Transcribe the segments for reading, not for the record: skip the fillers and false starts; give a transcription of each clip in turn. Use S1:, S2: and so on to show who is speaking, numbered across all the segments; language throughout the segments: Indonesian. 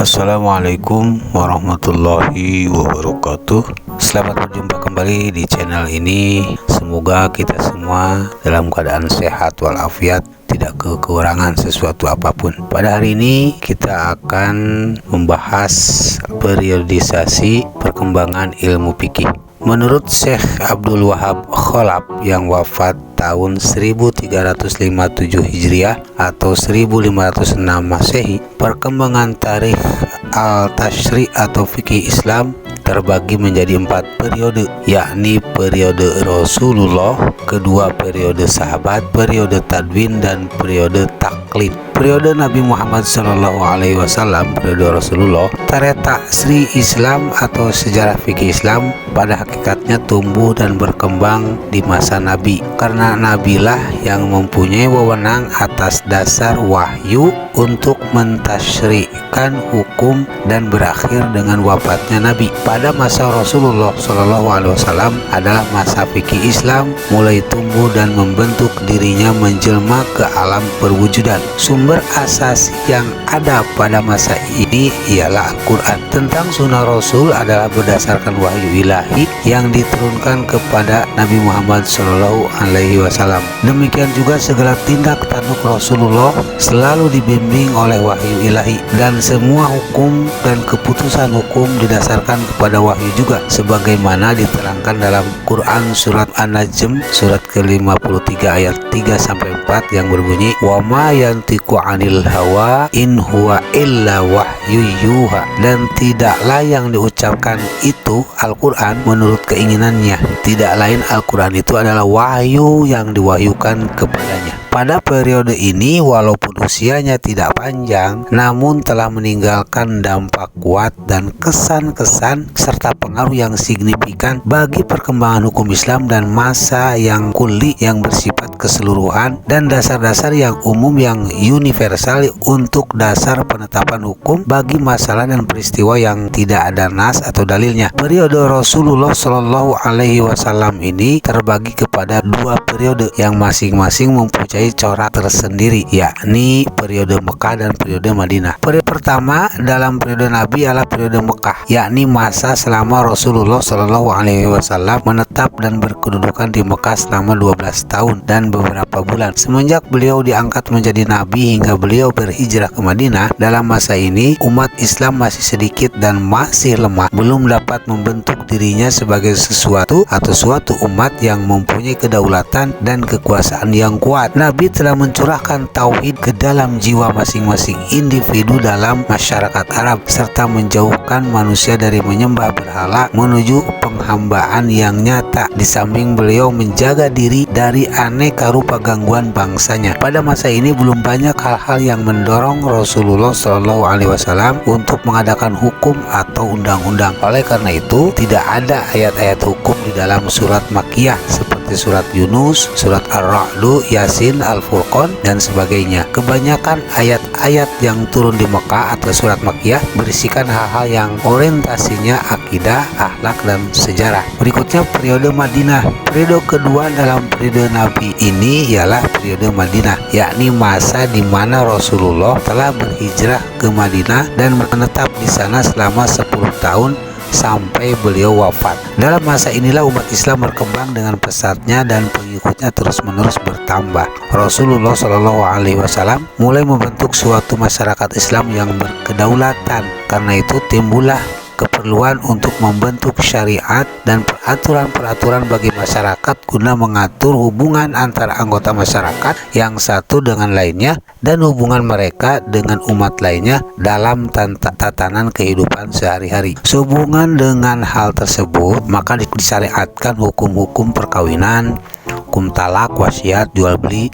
S1: Assalamualaikum warahmatullahi wabarakatuh. Selamat berjumpa kembali di channel ini. Semoga kita semua dalam keadaan sehat walafiat, tidak kekurangan sesuatu apapun. Pada hari ini kita akan membahas periodisasi perkembangan ilmu fikih. Menurut Syekh Abdul Wahab Khalaf yang wafat tahun 1357 Hijriah atau 1506 Masehi, perkembangan tarikh al-Tashri' atau fikih Islam terbagi menjadi 4 periode, yakni periode Rasulullah, kedua periode sahabat, periode tadwin, dan periode taklid. Periode Nabi Muhammad SAW, periode Rasulullah, taretak Sri Islam atau sejarah fikih Islam pada hakikatnya tumbuh dan berkembang di masa Nabi, karena Nabilah yang mempunyai wewenang atas dasar wahyu untuk mentasyri'kan hukum, dan berakhir dengan wafatnya Nabi. Pada masa Rasulullah SAW adalah masa fikih Islam mulai tumbuh dan membentuk dirinya menjelma ke alam perwujudan. Sumber asas yang ada pada masa ini ialah Al-Quran. Tentang sunnah Rasul adalah berdasarkan wahyu ilahi yang diturunkan kepada Nabi Muhammad SAW. Demikian juga segala tindak tanduk Rasulullah selalu dibimbing oleh wahyu ilahi, dan semua hukum dan keputusan hukum didasarkan kepada wahyu juga, sebagaimana diterangkan dalam Quran surat An-Najm surat ke-53 ayat 3-4 yang berbunyi, wa ma yantiqu 'anil hawa in huwa illa wahyu yuha, dan tidaklah yang diucapkan itu Al-Quran menurut keinginannya, tidak lain Al-Quran itu adalah wahyu yang diwahyukan kepadanya. Pada periode ini, walaupun usianya tidak panjang, namun telah meninggalkan dampak kuat dan kesan-kesan serta pengaruh yang signifikan bagi perkembangan hukum Islam dan masa yang kulli yang bersifat keseluruhan, dan dasar-dasar yang umum yang universal untuk dasar penetapan hukum bagi masalah dan peristiwa yang tidak ada nas atau dalilnya. Periode Rasulullah SAW ini terbagi kepada 2 periode yang masing-masing mempunyai corak tersendiri, yakni periode Mekah dan periode Madinah. Periode pertama dalam periode Nabi adalah periode Mekah, yakni masa selama Rasulullah SAW menetap dan berkedudukan di Mekah selama 12 tahun dan beberapa bulan. Semenjak beliau diangkat menjadi Nabi hingga beliau berhijrah ke Madinah, dalam masa ini umat Islam masih sedikit dan masih lemah, belum dapat membentuk dirinya sebagai sesuatu atau suatu umat yang mempunyai kedaulatan dan kekuasaan yang kuat. Nabi telah mencurahkan tauhid ke dalam jiwa masing-masing individu dalam masyarakat Arab, serta menjauhkan manusia dari menyembah berhala menuju penghambaan yang nyata. Di samping beliau menjaga diri dari aneka rupa gangguan bangsanya. Pada masa ini belum banyak hal-hal yang mendorong Rasulullah SAW untuk mengadakan hukum atau undang-undang. Oleh karena itu, tidak ada ayat-ayat hukum di dalam surat Makkiyah seperti surat Yunus, surat Ar-Ra'd, Yasin, Al-Furqan, dan sebagainya. Kebanyakan ayat-ayat yang turun di Mekah atau surat Makkiyah berisikan hal-hal yang orientasinya akidah, akhlak, dan sejarah. Berikutnya periode Madinah. Periode kedua dalam periode Nabi ini ialah periode Madinah, yakni masa di mana Rasulullah telah berhijrah ke Madinah dan menetap di sana selama 10 tahun sampai beliau wafat. Dalam masa inilah umat Islam berkembang dengan pesatnya dan pengikutnya terus-menerus bertambah. Rasulullah SAW mulai membentuk suatu masyarakat Islam yang berkedaulatan. Karena itu timbullah keperluan untuk membentuk syariat dan peraturan-peraturan bagi masyarakat guna mengatur hubungan antara anggota masyarakat yang satu dengan lainnya dan hubungan mereka dengan umat lainnya dalam tatanan kehidupan sehari-hari. Sehubungan dengan hal tersebut, maka disyariatkan hukum-hukum perkawinan, hukum talak, wasiat, jual beli,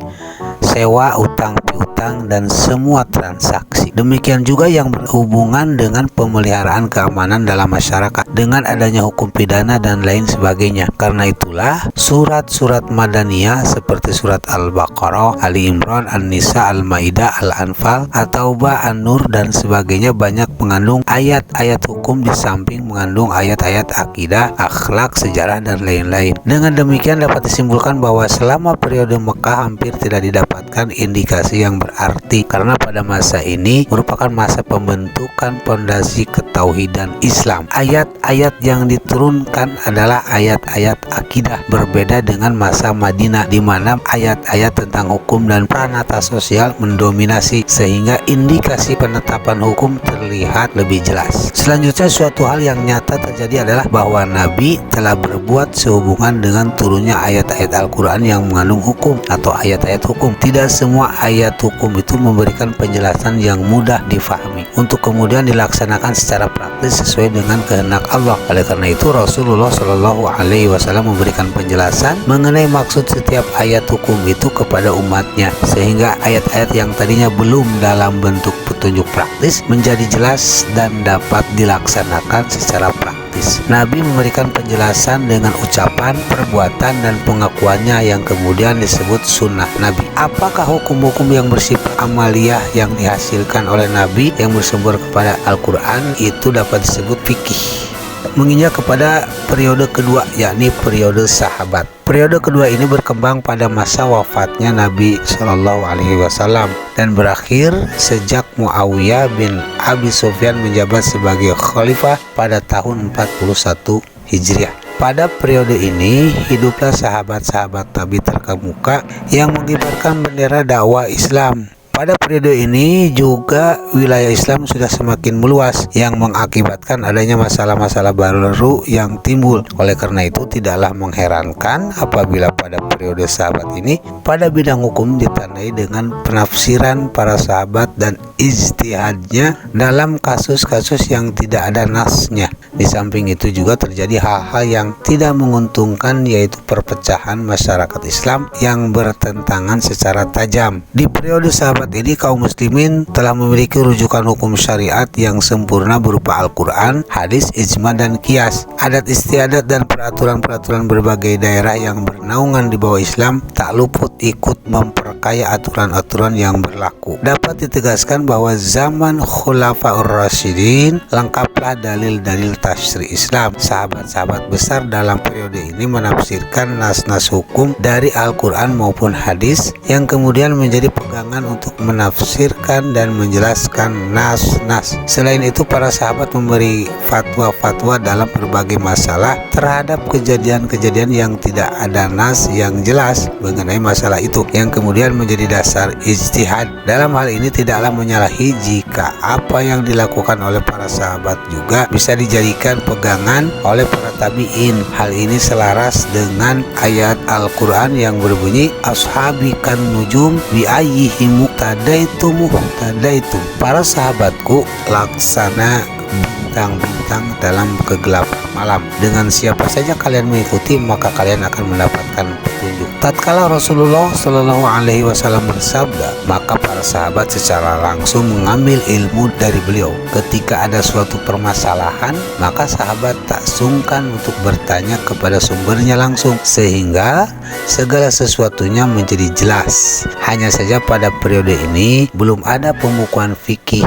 S1: sewa, utang piutang, dan semua transaksi. Demikian juga yang berhubungan dengan pemeliharaan keamanan dalam masyarakat dengan adanya hukum pidana dan lain sebagainya. Karena itulah surat-surat Madaniyah seperti surat Al-Baqarah, Ali Imran, An-Nisa, Al-Maidah, Al-Anfal, At-Taubah, An-Nur, dan sebagainya banyak mengandung ayat-ayat hukum di samping mengandung ayat-ayat akidah, akhlak, sejarah, dan lain-lain. Dengan demikian dapat disimpulkan bahwa selama periode Mekah hampir tidak didapatkan indikasi yang berarti, karena pada masa ini merupakan masa pembentukan pondasi ketauhidan Islam. Ayat-ayat yang diturunkan adalah ayat-ayat akidah, berbeda dengan masa Madinah di mana ayat-ayat tentang hukum dan pranata sosial mendominasi, sehingga indikasi penetapan hukum terlihat lebih jelas. Selanjutnya, suatu hal yang nyata terjadi adalah bahwa Nabi telah berbuat sehubungan dengan turunnya ayat-ayat Al-Quran yang mengandung hukum atau ayat-ayat hukum. Tidak semua ayat hukum itu memberikan penjelasan yang mudah difahami untuk kemudian dilaksanakan secara praktis sesuai dengan kehendak Allah. Oleh karena itu, Rasulullah Shallallahu Alaihi Wasallam memberikan penjelasan mengenai maksud setiap ayat hukum itu kepada umatnya, sehingga ayat-ayat yang tadinya belum dalam bentuk petunjuk praktis menjadi jelas dan dapat dilaksanakan secara praktis. Nabi memberikan penjelasan dengan ucapan, perbuatan, dan pengakuannya yang kemudian disebut sunnah Nabi. Apakah hukum-hukum yang bersifat amaliyah yang dihasilkan oleh Nabi yang bersumber kepada Al-Quran itu dapat disebut fikih. Menginjak kepada periode kedua, yakni periode sahabat. Periode kedua ini berkembang pada masa wafatnya Nabi Shallallahu Alaihi Wasallam dan berakhir sejak Muawiyah bin Abi Sufyan menjabat sebagai khalifah pada tahun 41 Hijriah. Pada periode ini hiduplah sahabat-sahabat Nabi terkemuka yang mengibarkan bendera dakwah Islam. Pada periode ini juga wilayah Islam sudah semakin meluas yang mengakibatkan adanya masalah-masalah baru yang timbul. Oleh karena itu tidaklah mengherankan apabila pada periode sahabat ini pada bidang hukum ditandai dengan penafsiran para sahabat dan ijtihadnya dalam kasus-kasus yang tidak ada nasnya. Di samping itu juga terjadi hal-hal yang tidak menguntungkan, yaitu perpecahan masyarakat Islam yang bertentangan secara tajam. Di periode sahabat ini kaum muslimin telah memiliki rujukan hukum syariat yang sempurna berupa Al-Quran, hadis, ijma, dan qiyas. Adat istiadat dan peraturan-peraturan berbagai daerah yang bernaungan di bawah Islam tak luput ikut memperkaya aturan-aturan yang berlaku. Dapat ditegaskan bahwa zaman Khulafaur Rasyidin lengkaplah dalil-dalil tafsir Islam. Sahabat-sahabat besar dalam periode ini menafsirkan nas-nas hukum dari Al-Quran maupun hadis yang kemudian menjadi pegangan untuk menafsirkan dan menjelaskan nas-nas. Selain itu, para sahabat memberi fatwa-fatwa dalam berbagai masalah terhadap kejadian-kejadian yang tidak ada nas yang jelas mengenai masalah itu, yang kemudian menjadi dasar ijtihad. Dalam hal ini tidaklah menyalahi jika apa yang dilakukan oleh para sahabat juga bisa dijadikan pegangan oleh para tabi'in. Hal ini selaras dengan ayat Al-Quran yang berbunyi ashabi kan nujum bi ayyihim tadaitum. Para sahabatku laksana bintang-bintang dalam kegelapan malam. Dengan siapa saja kalian mengikuti, maka kalian akan mendapatkan petunjuk. Tatkala Rasulullah Shallallahu Alaihi Wasallam bersabda, maka para sahabat secara langsung mengambil ilmu dari beliau. Ketika ada suatu permasalahan, maka sahabat tak sungkan untuk bertanya kepada sumbernya langsung, sehingga segala sesuatunya menjadi jelas. Hanya saja pada periode ini belum ada pembukuan fikih.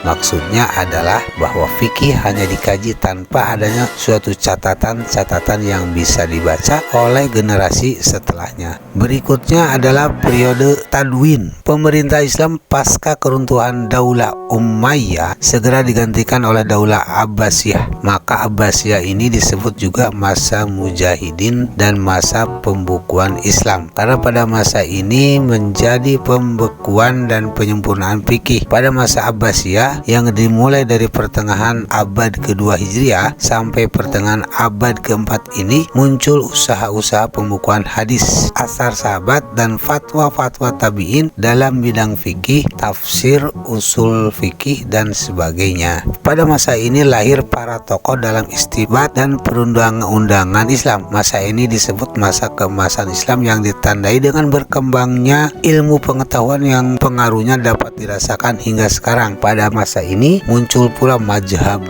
S1: Maksudnya adalah bahwa fikih hanya dikaji tanpa adanya suatu catatan-catatan yang bisa dibaca oleh generasi setelahnya. Berikutnya adalah periode Tadwin. Pemerintah Islam pasca keruntuhan Daulah Umayyah segera digantikan oleh Daulah Abbasiyah. Maka Abbasiyah ini disebut juga masa Mujahidin dan masa pembukuan Islam, karena pada masa ini menjadi pembekuan dan penyempurnaan fikih. Pada masa Abbasiyah yang dimulai dari pertengahan abad kedua Hijriah sampai pertengahan abad keempat ini muncul usaha-usaha pembukuan hadis, asar sahabat, dan fatwa-fatwa tabi'in dalam bidang fikih, tafsir, usul fikih, dan sebagainya. Pada masa ini lahir para tokoh dalam istinbat dan perundang-undangan Islam. Masa ini disebut masa keemasan Islam yang ditandai dengan berkembangnya ilmu pengetahuan yang pengaruhnya dapat dirasakan hingga sekarang. Pada masa masa ini muncul pula mazhab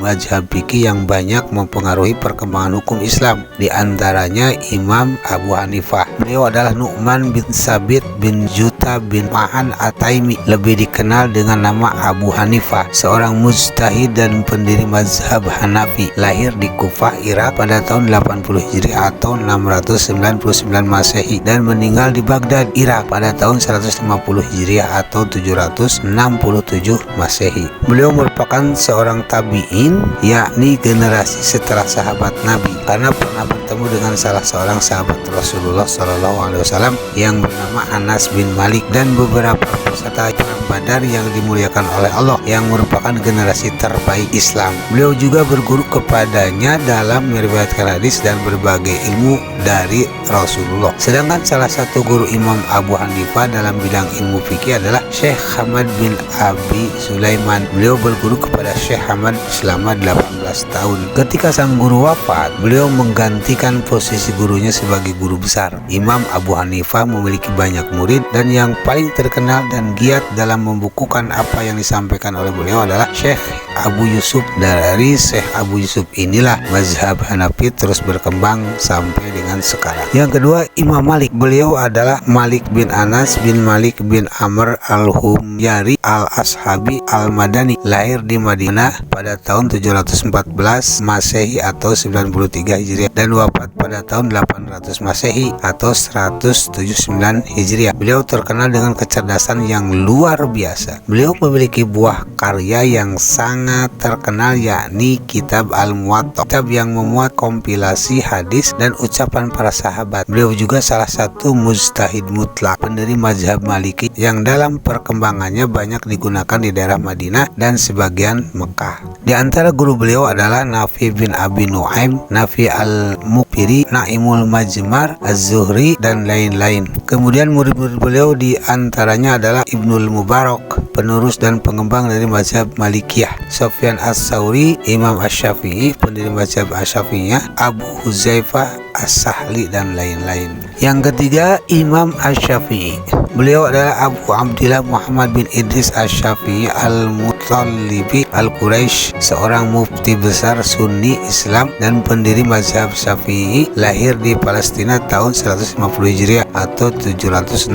S1: fikih yang banyak mempengaruhi perkembangan hukum Islam. Di antaranya Imam Abu Hanifah. Beliau adalah Nu'man bin Sabit bin Juta bin Ma'an At-Taimi, lebih dikenal dengan nama Abu Hanifah, seorang mujtahid dan pendiri mazhab Hanafi. Lahir di Kufah, Irak pada tahun 80 Hijriah atau 699 Masehi dan meninggal di Baghdad, Irak pada tahun 150 Hijriah atau 767 Masehi. Beliau merupakan seorang tabi'in, yakni generasi setelah sahabat Nabi, karena pernah bertemu dengan salah seorang sahabat Rasulullah SAW yang bernama Anas bin Malik dan beberapa peserta perang Badar yang dimuliakan oleh Allah yang merupakan generasi terbaik Islam. Beliau juga berguru kepadanya dalam meriwayatkan hadis dan berbagai ilmu dari Rasulullah. Sedangkan salah satu guru Imam Abu Hanifah dalam bidang ilmu fikih adalah Syekh Hamad bin Abi Sulaiman. Beliau berguru kepada Syekh Hamad selama 18 tahun. Ketika sang guru wafat, beliau menggantikan posisi gurunya sebagai guru besar. Imam Abu Hanifah memiliki banyak murid dan yang paling terkenal dan giat dalam membukukan apa yang disampaikan oleh beliau adalah Syekh Abu Yusuf. Dari Syekh Abu Yusuf inilah mazhab Hanafi terus berkembang sampai dengan sekarang. Yang kedua, Imam Malik. Beliau adalah Malik bin Anas bin Malik bin Amr al-Humyari al-Ashabi al-Madani. Lahir di Madinah pada tahun 714 Masehi atau 93 Hijriah dan wafat pada tahun 800 Masehi atau 179 Hijriah. Beliau terkenal dengan kecerdasan yang luar biasa. Beliau memiliki buah karya yang sangat terkenal, yakni Kitab Al-Muwatta, kitab yang memuat kompilasi hadis dan ucapan para sahabat. Beliau juga salah satu mujtahid mutlak, pendiri mazhab Maliki yang dalam perkembangannya banyak digunakan di daerah Madinah dan sebagian Mekah. Di antara guru beliau adalah Nafi bin Abi Nuaim, Nafi al-Mukbiri, Naimul Majmar, Az-Zuhri dan lain-lain. Kemudian murid-murid beliau di antaranya adalah Ibnul Mubarak, penerus dan pengembang dari mazhab Malikiyah, Sufyan As-Tsauri, Imam Asy-Syafi'i, pendiri mazhab Asy-Syafi'iyah, Abu Huzaifah As-Sahli dan lain-lain. Yang ketiga, Imam Asy-Syafi'i. Beliau adalah Abu Abdillah Muhammad bin Idris Asy-Syafi'i Al-Muttalibi Al-Quraisy, seorang mufti besar Sunni Islam dan pendiri mazhab Syafi'i. Lahir di Palestina tahun 150 Hijriah atau 767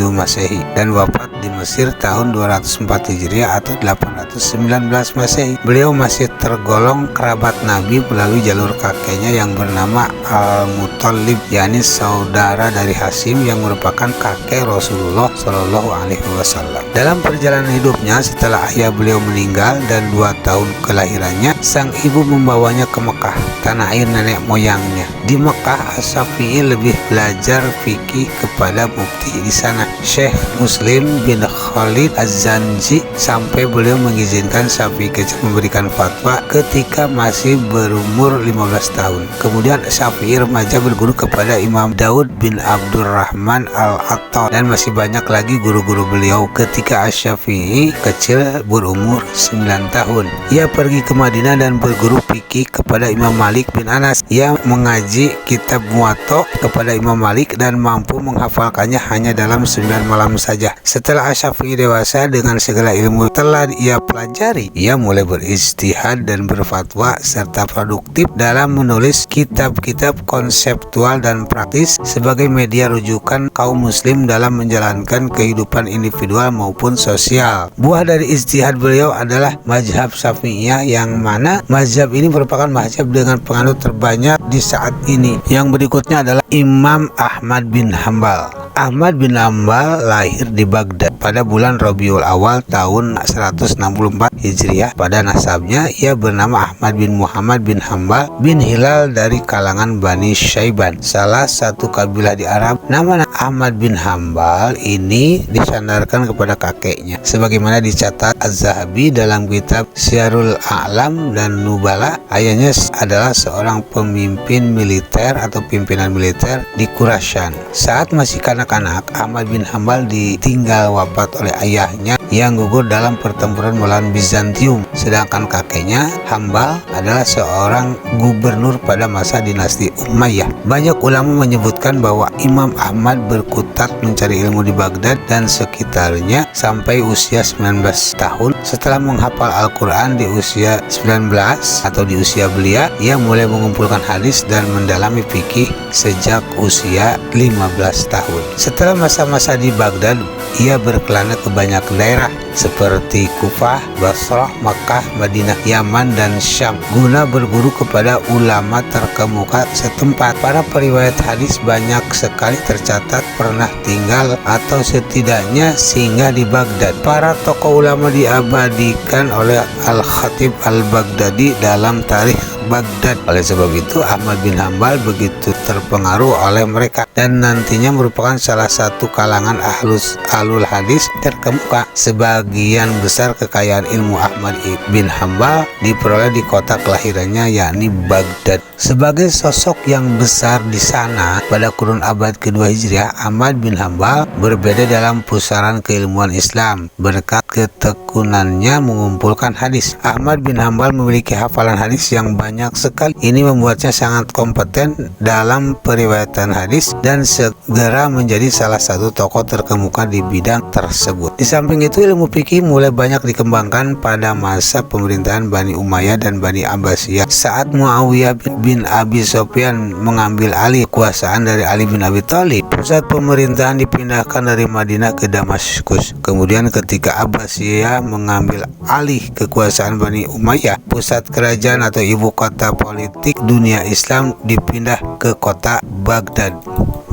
S1: Masehi dan wafat di Mesir tahun 204 Hijriah atau 819 Masehi. Beliau masih tergolong kerabat Nabi melalui jalur kakeknya yang bernama Al-Muttalib, yakni saudara dari Hashim yang merupakan kakek Rasulullah Shallallahu Alaihi Wasallam. Dalam perjalanan hidupnya setelah ayah beliau meninggal dan 2 tahun kelahirannya, sang ibu membawanya ke Mekah, tanah air nenek moyangnya. Di Mekah, Asy-Syafi'i lebih belajar fikih kepada mufti di sana, Syekh Muslim bin Khalid Az-Zanji, sampai beliau mengizinkan Syafi'i kecil memberikan fatwa ketika masih berumur 15 tahun. Kemudian Syafi'i remaja berguru kepada Imam Daud bin Abdurrahman Al-Attar dan masih banyak lagi guru-guru beliau. Ketika Asy-Syafi'i kecil berumur 9 tahun, ia pergi ke Madinah dan berguru fikih kepada Imam Malik bin Anas. Ia mengaji kitab Muwatta kepada Imam Malik dan mampu menghafalkannya hanya dalam 9 malam saja. Setelah Asy-Syafi'i dewasa dengan segala ilmu telah ia pelajari, ia mulai berijtihad dan berfatwa serta produktif dalam menulis kitab-kitab konseptual dan praktis sebagai media rujukan kaum muslim dalam menjalankan kehidupan individual maupun sosial. Buah dari ijtihad beliau adalah mazhab Syafi'iyah, yang mana mazhab ini merupakan mazhab dengan penganut terbanyak di saat ini. Yang berikutnya adalah Imam Ahmad bin Hambal. Ahmad bin Hambal lahir di Baghdad pada bulan Rabiul Awal tahun 164 Hijriah. Pada nasabnya ia bernama Ahmad bin Muhammad bin Hambal bin Hilal dari kalangan Bani Syaiban, salah satu kabilah di Arab. Nama Ahmad bin Hambal ini disandarkan kepada kakeknya, sebagaimana dicatat Az-Zahabi dalam kitab Syiarul A'lam dan Nubala. Ayahnya adalah seorang pemimpin militer atau pimpinan militer di Khurasan. Saat masih kanak-kanak, Ahmad bin Hambal ditinggal wafat oleh ayahnya yang gugur dalam pertempuran melawan Bizantium. Sedangkan kakeknya Hambal adalah seorang gubernur pada masa dinasti Umayyah. Banyak ulama menyebutkan bahwa Imam Ahmad berkutat mencari ilmu di Baghdad dan sekitarnya sampai usia 19 tahun Setelah menghafal Al-Quran di usia 19 atau di usia belia, ia mulai mengumpulkan hadis dan mendalami fikih sejak usia 15 tahun. Setelah masa-masa di Baghdad, ia berkelana ke banyak daerah seperti Kufah, Basrah, Makkah, Madinah, Yaman, dan Syam guna berguru kepada ulama terkemuka setempat. Para periwayat hadis banyak sekali tercatat pernah tinggal atau setidaknya singgah di Baghdad. Para tokoh ulama diabadikan oleh Al-Khatib Al-Baghdadi dalam Tarikh Baghdad. Oleh sebab itu, Ahmad bin Hambal begitu terpengaruh oleh mereka dan nantinya merupakan salah satu kalangan ahlul hadis terkemuka. Sebagian besar kekayaan ilmu Ahmad bin Hambal diperoleh di kota kelahirannya, yakni Baghdad. Sebagai sosok yang besar di sana pada kurun abad kedua Hijriah, Ahmad bin Hambal berbeda dalam pusaran keilmuan Islam berkat ketekunannya mengumpulkan hadis. Ahmad bin Hambal memiliki hafalan hadis yang banyak sekali. Ini membuatnya sangat kompeten dalam periwayatan hadis dan segera menjadi salah satu tokoh terkemuka di bidang tersebut. Di samping itu, ilmu fikih mulai banyak dikembangkan pada masa pemerintahan Bani Umayyah dan Bani Abbasiyah. Saat Muawiyah bin Abi Sufyan mengambil alih kekuasaan dari Ali bin Abi Thalib, pusat pemerintahan dipindahkan dari Madinah ke Damaskus. Kemudian ketika Abbasiyah mengambil alih kekuasaan Bani Umayyah, pusat kerajaan atau ibu kota politik dunia Islam dipindah ke kota Baghdad.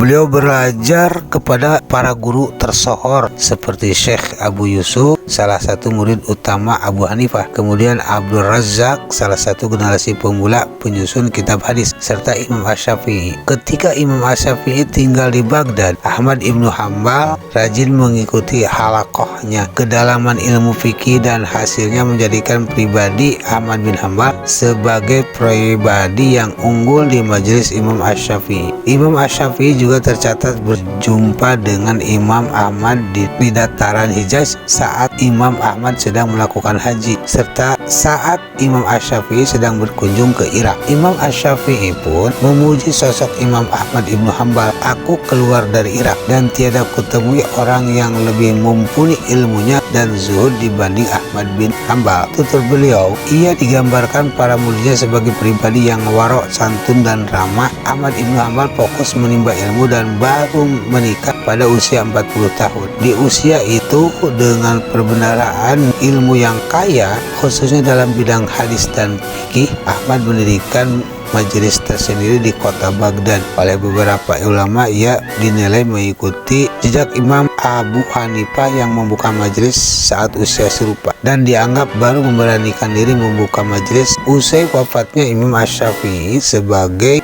S1: Beliau belajar kepada para guru tersohor seperti Syekh Abu Yusuf, salah satu murid utama Abu Hanifah, kemudian Abdul Razak, salah satu generasi pemula penyusun kitab hadis, serta Imam Asy-Syafi'i. Ketika Imam Asy-Syafi'i tinggal di Baghdad, Ahmad ibnu Hambal rajin mengikuti halaqahnya. Kedalaman ilmu fikih dan hasilnya menjadikan pribadi Ahmad bin Hambal sebagai pribadi yang unggul di majelis Imam Asy-Syafi'i. Imam Asy-Syafi'i juga tercatat berjumpa dengan Imam Ahmad di dataran Hijaz saat Imam Ahmad sedang melakukan haji, serta saat Imam Asy-Syafi'i sedang berkunjung ke Irak. Imam Asy-Syafi'i pun memuji sosok Imam Ahmad ibnu Hambal. Aku keluar dari Irak dan tiada kutemui orang yang lebih mumpuni ilmunya dan zuhud dibanding Ahmad bin Hambal. Tutur beliau, ia digambarkan para muridnya sebagai pribadi yang warok, santun, dan ramah. Ahmad ibnu Hambal fokus menimba ilmu dan baru menikah pada usia 40 tahun. Di usia itu, dengan perbendaharaan ilmu yang kaya, khususnya dalam bidang hadis dan fikih, Ahmad mendirikan majelis tersendiri di kota Baghdad. Oleh beberapa ulama, ia dinilai mengikuti jejak Imam Abu Hanifah yang membuka majelis saat usia serupa dan dianggap baru memberanikan diri membuka majelis usai wafatnya Imam Asy-Syafi'i sebagai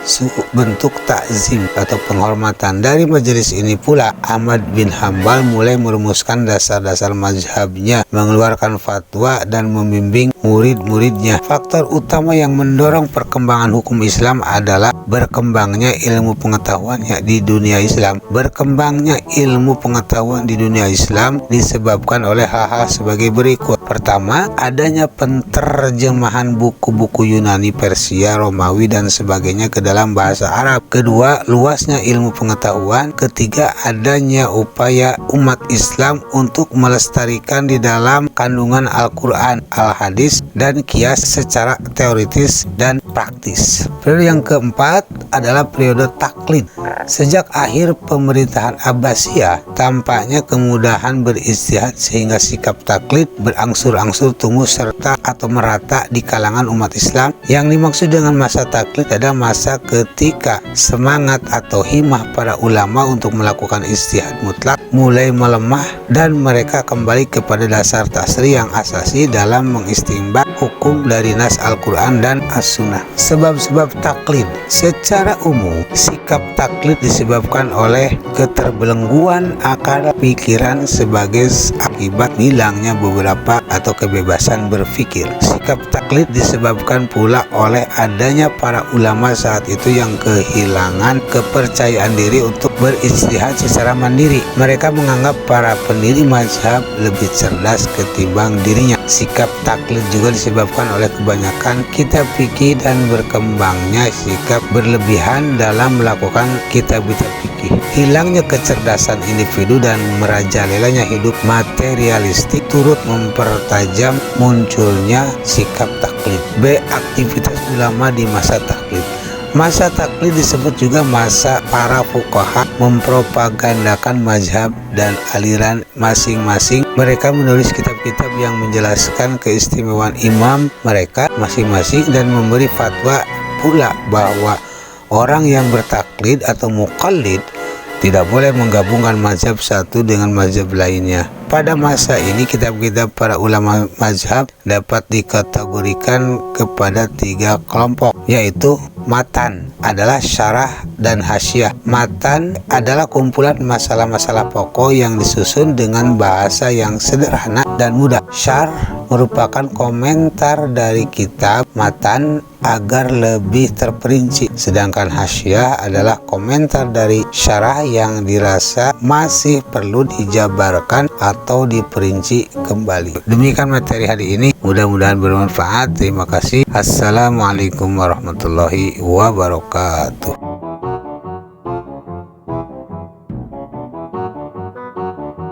S1: bentuk takzim atau penghormatan. Dari majelis ini pula Ahmad bin Hambal mulai merumuskan dasar-dasar mazhabnya, mengeluarkan fatwa, dan membimbing murid-muridnya. Faktor utama yang mendorong perkembangan hukum Islam adalah berkembangnya ilmu pengetahuannya di dunia Islam. Berkembangnya ilmu pengetahuan di dunia Islam disebabkan oleh hal-hal sebagai berikut. Pertama, adanya penterjemahan buku-buku Yunani, Persia, Romawi, dan sebagainya ke dalam bahasa Arab. Kedua, luasnya ilmu pengetahuan. Ketiga, adanya upaya umat Islam untuk melestarikan di dalam kandungan Al-Quran, Al-Hadis, dan kias secara teoritis dan praktis. Periode yang keempat adalah periode taklid. Sejak akhir pemerintahan Abbasiyah, tampaknya kemudahan beristihad sehingga sikap taklid berangsur-angsur tumbuh serta atau merata di kalangan umat Islam. Yang dimaksud dengan masa taklid adalah masa ketika semangat atau himmah para ulama untuk melakukan istihad mutlak mulai melemah dan mereka kembali kepada dasar tasri yang asasi dalam mengistinbat hukum dari nas Al-Quran dan As-Sunnah. Sebab-sebab taklid. Secara umum, sikap taklid disebabkan oleh keterbelengguan akal pikiran sebagai akibat hilangnya beberapa atau kebebasan berpikir. Sikap taklid disebabkan pula oleh adanya para ulama saat itu yang kehilangan kepercayaan diri untuk beristihad secara mandiri. Mereka menganggap para pendiri mazhab lebih cerdas ketimbang dirinya. Sikap taklid juga disebabkan oleh kebanyakan kitab fikih dan berkembangnya sikap berlebihan dalam melakukan kitab-kitab fikih. Hilangnya kecerdasan individu dan merajalelanya hidup materi materialistik turut mempertajam munculnya sikap taklid. B. Aktivitas ulama di masa taklid. Masa taklid disebut juga masa para fuqaha mempropagandakan mazhab dan aliran masing-masing. Mereka menulis kitab-kitab yang menjelaskan keistimewaan imam mereka masing-masing dan memberi fatwa pula bahwa orang yang bertaklid atau muqallid tidak boleh menggabungkan mazhab satu dengan mazhab lainnya. Pada masa ini kitab-kitab para ulama mazhab dapat dikategorikan kepada 3 kelompok, yaitu matan adalah syarah dan hasyiah. Matan adalah kumpulan masalah-masalah pokok yang disusun dengan bahasa yang sederhana dan mudah. Syarh merupakan komentar dari kitab matan agar lebih terperinci, sedangkan hasyiah adalah komentar dari syarah yang dirasa masih perlu dijabarkan atau diperinci kembali. Demikian materi hari ini, mudah-mudahan bermanfaat. Terima kasih. Assalamualaikum warahmatullahi wabarakatuh.